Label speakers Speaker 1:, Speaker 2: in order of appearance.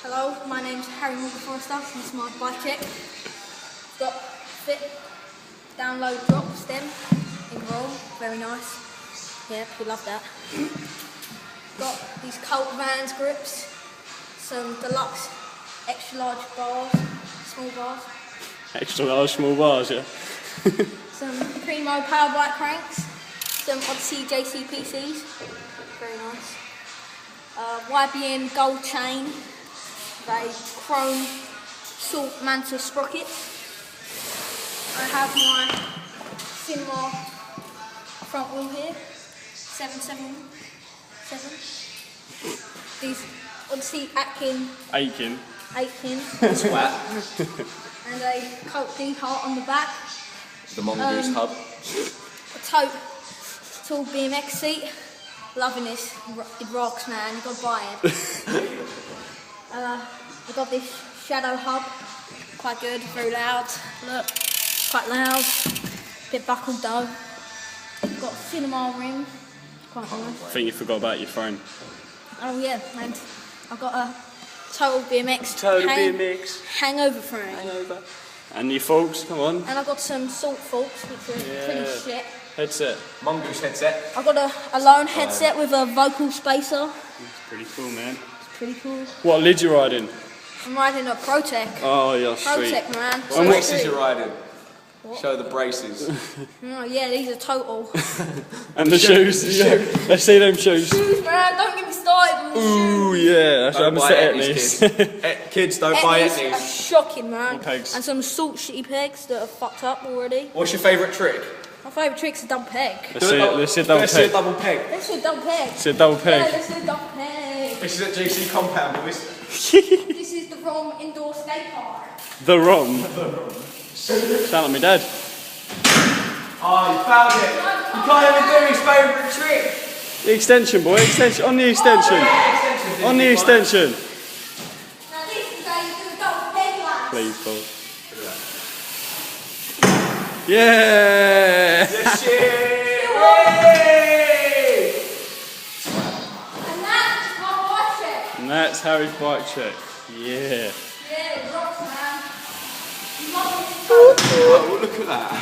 Speaker 1: Hello, my name's Morgan-Forrester. This is my bike check. It's got fit, download, drop, stem, in roll. Very nice. Yeah, we love that. Got these Colt Vans grips, some deluxe extra large bars, small bars.
Speaker 2: Extra large small bars, yeah.
Speaker 1: Some Primo power bike cranks, some Odyssey JCPCs. Very nice. YBN gold chain. A chrome salt manta sprocket. I have my Cinema front wheel here, 777. These Odyssey Aitken.
Speaker 3: Swat.
Speaker 1: And a Colt D heart on the back.
Speaker 3: The Mongoose hub.
Speaker 1: A tote tall BMX seat. Loving this. It rocks, man. You gotta buy it. I got this shadow hub, quite good, very loud, look, quite loud, bit buckled though. Got a cinema rim, quite nice.
Speaker 2: I think you forgot about your phone.
Speaker 1: Oh yeah, and I've got a Total BMX hangover frame.
Speaker 2: And your forks, come on.
Speaker 1: And I've got some salt forks, which are pretty shit.
Speaker 2: Headset.
Speaker 3: Mongoose headset.
Speaker 1: I've got a lone headset with a vocal spacer.
Speaker 2: It's pretty cool, man.
Speaker 1: It's pretty cool.
Speaker 2: What lid you riding?
Speaker 1: I'm riding a Protec.
Speaker 2: Oh, yeah, sweet.
Speaker 1: Protec, man.
Speaker 3: What braces you riding? What? Show the braces.
Speaker 1: Oh, yeah, these are total.
Speaker 2: And the shoes. Let's see them shoes.
Speaker 1: Shoes, man. Don't get me started on the shoes.
Speaker 2: Ooh, yeah. That's what I'm saying.
Speaker 3: Kids don't buy
Speaker 1: Etnies are
Speaker 3: etnies.
Speaker 1: shocking, man.
Speaker 2: Pegs.
Speaker 1: And some salt shitty pegs that are fucked up already.
Speaker 3: What's your favourite trick?
Speaker 1: My favourite trick's a double peg.
Speaker 2: Let's see a double
Speaker 3: Let's see a
Speaker 2: peg.
Speaker 3: double peg.
Speaker 1: Let's do a double peg.
Speaker 2: Let's see a double peg.
Speaker 1: Yeah, let's do a double peg.
Speaker 3: This is at GC compound, boys.
Speaker 1: This is the ROM indoor skate park.
Speaker 2: The ROM. Sound like my dad.
Speaker 3: Oh, you found it. You can't even do his favourite trick.
Speaker 2: The extension, boy. Extension. On the extension. On the extension.
Speaker 1: Now this is how you do a double peg, lads.
Speaker 2: Please, Paul. Yeah!
Speaker 3: Yes, shit!
Speaker 1: And that's my bike check.
Speaker 2: And that's Harry's bike check. Yeah.
Speaker 1: Yeah, it rocks, man. You love it.
Speaker 3: Oh, look at that.